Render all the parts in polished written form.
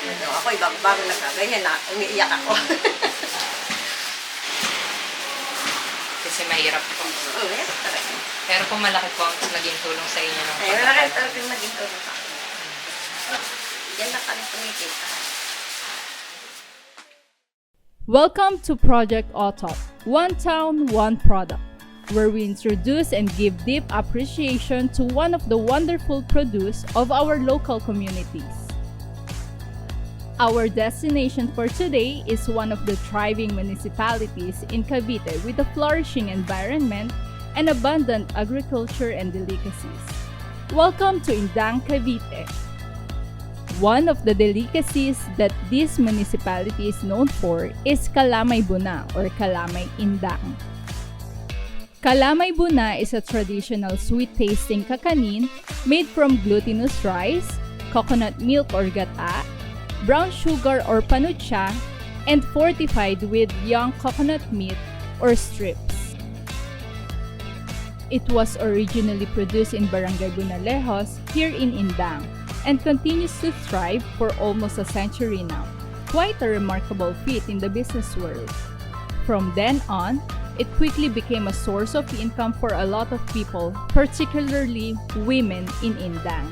Ako, bago nagkaganyan na, umiiyak ako. Kasi mahirap po. Oo, mahirap talaga. Pero kung malaki po ang naging tulong sa inyo ng Ay, malaki talaga yung naging tulong sa akin. Diyan na kami kumikita. Welcome to Project OTOP, One Town, One Product, where we introduce and give deep appreciation to one of the wonderful produce of our local communities. Our destination for today is one of the thriving municipalities in Cavite with a flourishing environment and abundant agriculture and delicacies. Welcome to Indang, Cavite. One of the delicacies that this municipality is known for is Kalamay Buna or Kalamay Indang. Kalamay Buna is a traditional sweet-tasting kakanin made from glutinous rice, coconut milk or gata, brown sugar or panucha, and fortified with young coconut meat or strips. It was originally produced in Barangay Buna here in Indang, and continues to thrive for almost a century now. Quite a remarkable feat in the business world. From then on, it quickly became a source of income for a lot of people, particularly women in Indang.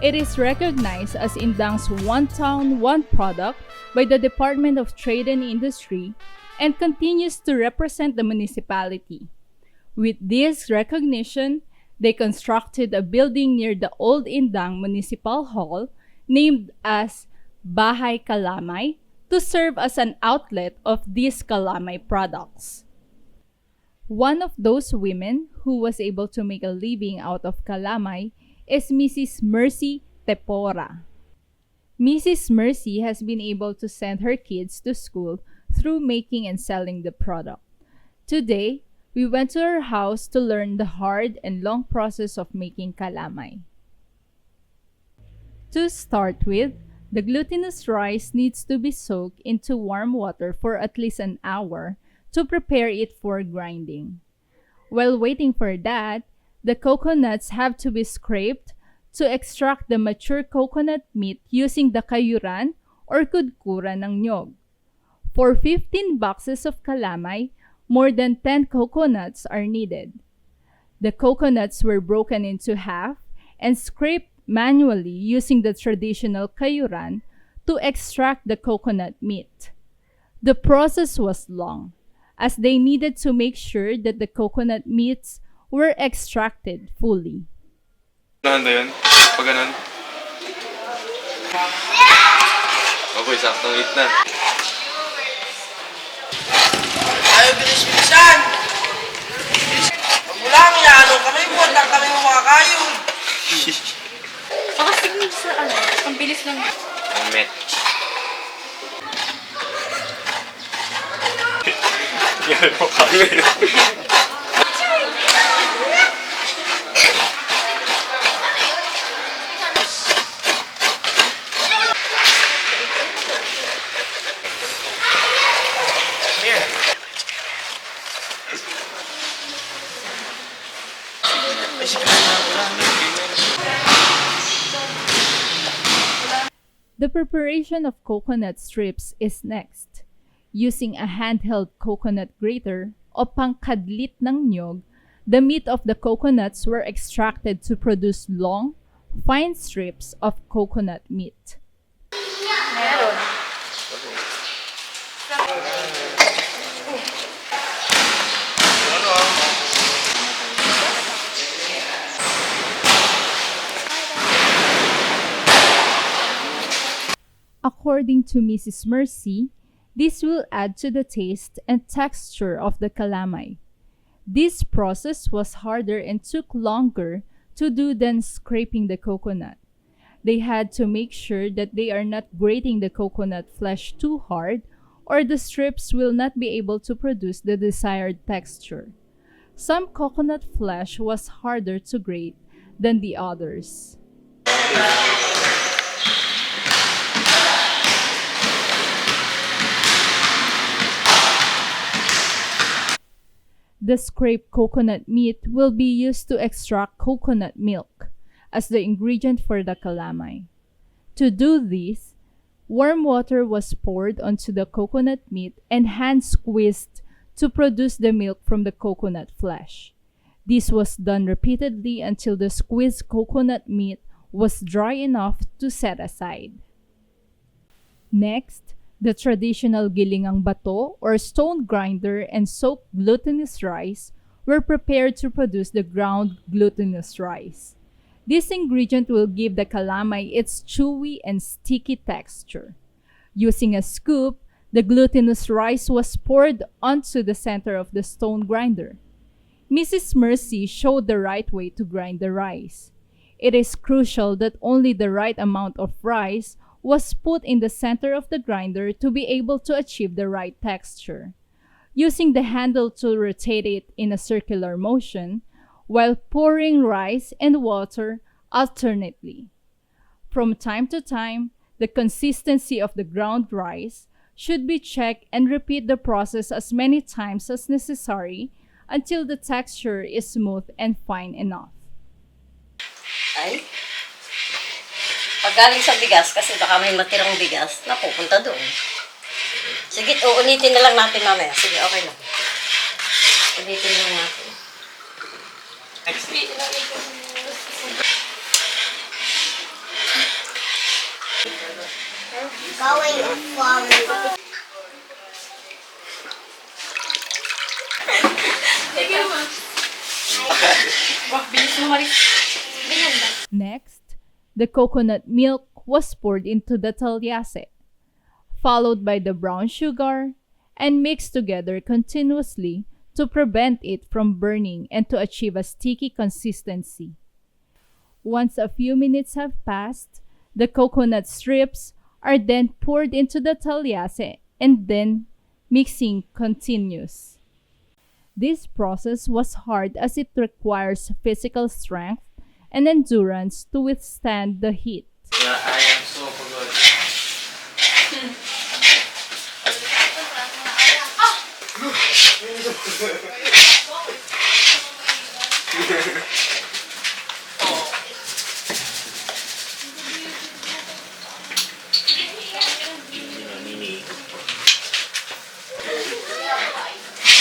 It is recognized as Indang's One Town, One Product by the Department of Trade and Industry and continues to represent the municipality. With this recognition, they constructed a building near the old Indang Municipal Hall named as Bahay Kalamay to serve as an outlet of these Kalamay products. One of those women who was able to make a living out of Kalamay is Mrs. Mercy Tepora. Mrs. Mercy has been able to send her kids to school through making and selling the product. Today, we went to her house to learn the hard and long process of making kalamay. To start with, the glutinous rice needs to be soaked into warm water for at least an hour to prepare it for grinding. While waiting for that, the coconuts have to be scraped to extract the mature coconut meat using the kayuran or kudkuran ng nyog. For 15 boxes of kalamay, more than 10 coconuts are needed. The coconuts were broken into half and scraped manually using the traditional kayuran to extract the coconut meat. The process was long, as they needed to make sure that the coconut meats were extracted fully. Ano yun? Pag ganun? Okay, saktong hit na. Ayaw, bilis-bilisan! Pag mo lang, ano kami mo, lang kami mo makakayo. Baka sige sa ano, ang bilis lang. Ang met. Yan mo kami. The preparation of coconut strips is next. Using a handheld coconut grater o pangkadlit ng nyog, the meat of the coconuts were extracted to produce long, fine strips of coconut meat. Meron. According to Mrs. Mercy, this will add to the taste and texture of the kalamay. This process was harder and took longer to do than scraping the coconut. They had to make sure that they are not grating the coconut flesh too hard, or the strips will not be able to produce the desired texture. Some coconut flesh was harder to grate than the others. The scraped coconut meat will be used to extract coconut milk as the ingredient for the kalamay. To do this, Warm water was poured onto the coconut meat and hand squeezed to produce the milk from the coconut flesh. This was done repeatedly until the squeezed coconut meat was dry enough to set aside. Next, the traditional gilingang bato or stone grinder and soaked glutinous rice were prepared to produce the ground glutinous rice. This ingredient will give the kalamay its chewy and sticky texture. Using a scoop, the glutinous rice was poured onto the center of the stone grinder. Mrs. Mercy showed the right way to grind the rice. It is crucial that only the right amount of rice was put in the center of the grinder to be able to achieve the right texture. Using the handle to rotate it in a circular motion, while pouring rice and water alternately. From time to time, the consistency of the ground rice should be checked and repeat the process as many times as necessary until the texture is smooth and fine enough. Ay, pag galing sa bigas, kasi baka may matirang bigas, napupunta doon. Sige, uulitin na lang natin mamaya. Sige, okay na. Ulitin lang natin. Going forward. Next, the coconut milk was poured into the talyase, followed by the brown sugar, and mixed together continuously to prevent it from burning and to achieve a sticky consistency. Once a few minutes have passed, the coconut strips are then poured into the talyase and then mixing continues. This process was hard as it requires physical strength and endurance to withstand the heat. I am so good.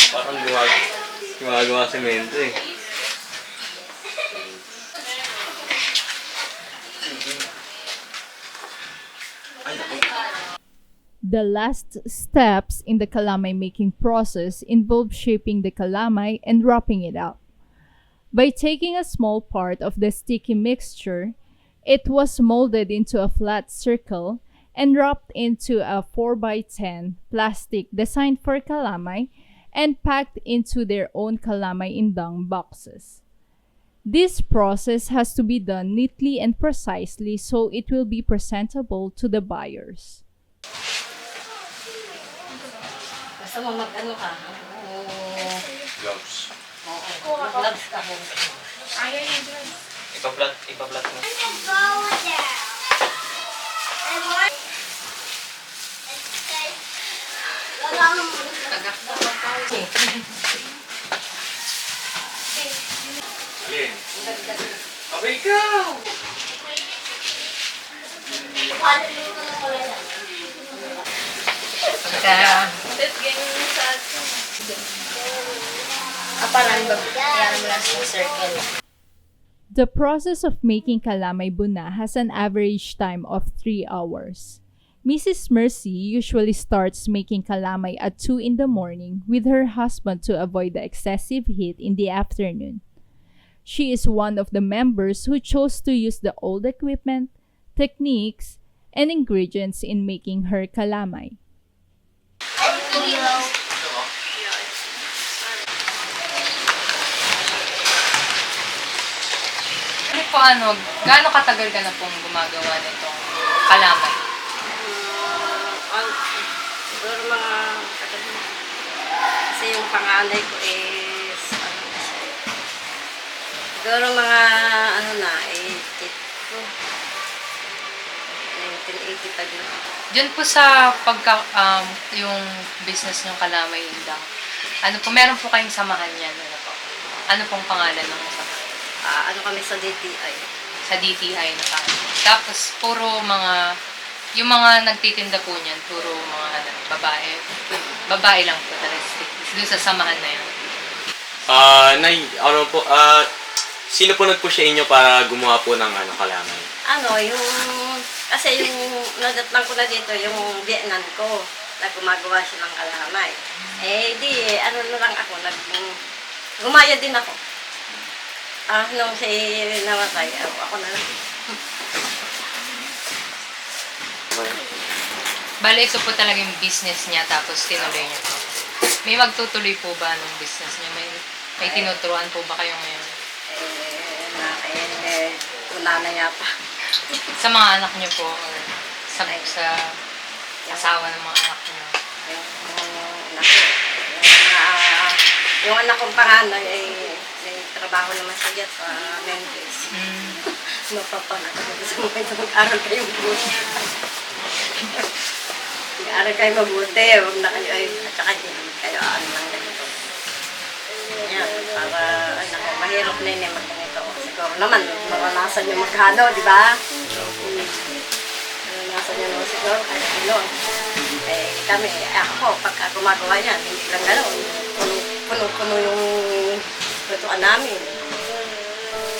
Parang gumagawa semento eh. The last steps in the kalamay making process involve shaping the kalamay and wrapping it up. By taking a small part of the sticky mixture, it was molded into a flat circle and wrapped into a 4x10 plastic designed for kalamay and packed into their own kalamay indang boxes. This process has to be done neatly and precisely so it will be presentable to the buyers. Basta mo mag-ano ka? Gloves. Oo, mag-gloves ka. Ayaw yung drugs. Ipaplat mo. Alin? Abay ikaw! Let's get in sa atin. Aparan ba? Kaya mo lang sa circle. The process of making kalamay buna has an average time of 3 hours. Mrs. Mercy usually starts making kalamay at 2 in the morning with her husband to avoid the excessive heat in the afternoon. She is one of the members who chose to use the old equipment, techniques, and ingredients in making her kalamay. Gaano katagal ka na pong gumagawa nitong kalamay? Siguro mga katabi. Kasi yung panganay ko is, ano na siya. Siguro mga, ano na, 1985 na. Diyan po sa yung business ng kalamay Indang. Ano po, meron po kayong samahan yan? Ano po? Ano pong pangalan ng samahan? Ano kami sa DTI. Sa DTI na tayo. Tapos, puro mga Yung mga nagtitinda po niyan, puro mga babae. Babae lang po talaga. Doon sa samahan na yun. Nay, ano po, sino po nag-push sa inyo para gumawa po ng kalamay? Kasi yung nadatnan ko na dito, yung Vietnam ko, na gumagawa siya ng kalamay. Na lang ako, gumaya din ako. Nung siya namatay, ako na lang. Bale, ito po talaga yung business niya, tapos tinuloy niya po. May magtutuloy po ba ng business niya? May tinuturuan po ba kayo ngayon? Wala na yata. Sa mga anak niyo po, or sa asawa ng mga anak niyo? Yung anak kong panganay ay may trabaho naman siya dyan sa Memphis. Mapapanak ako sa mga ito, mag-aral kayo mabuti. Mag-aral kayo mabuti, huwag na kayo at saka hindi kayo lang ganito. Yan, para mahirap na yun mag-ganito. Siguro naman, maranasan nyo maghano, di ba? Maranasan nyo naman siguro, kahit ano. Kami, ako, pagka gumagawa yan, hindi lang gano'n. Puno-puno yung lutuan namin.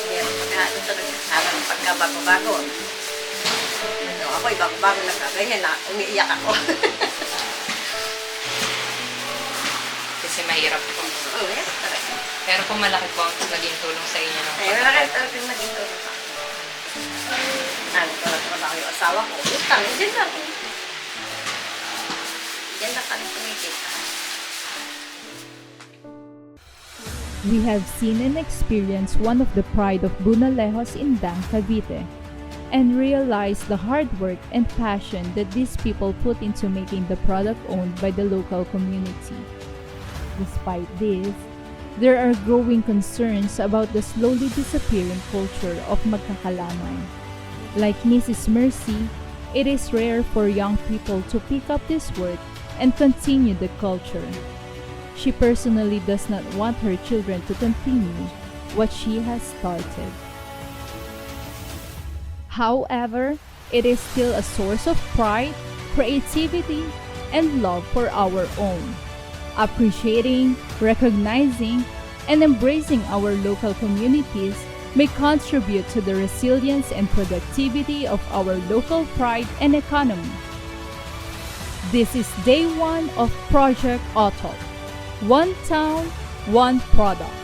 Hirap maghano talaga. Parang pagka bago-bago. Ako, bago-bago nagkaganyan na umiiyak ako. Kasi mahirap po. Oo, yes, talaga. Pero po malaki po ang naging tulong sa inyo ng Malaki talaga naging tulong sa akin. Trabaho yung asawa ko. Utang, dyan lang. Dyan lang kami kumikita. We have seen and experienced one of the pride of Buna Indang, Cavite, and realized the hard work and passion that these people put into making the product owned by the local community. Despite this, there are growing concerns about the slowly disappearing culture of Magkakalamay. Like Mrs. Mercy, it is rare for young people to pick up this work and continue the culture. She personally does not want her children to continue what she has started. However, it is still a source of pride, creativity, and love for our own. Appreciating, recognizing, and embracing our local communities may contribute to the resilience and productivity of our local pride and economy. This is day 1 of Project Otto. One town, one product.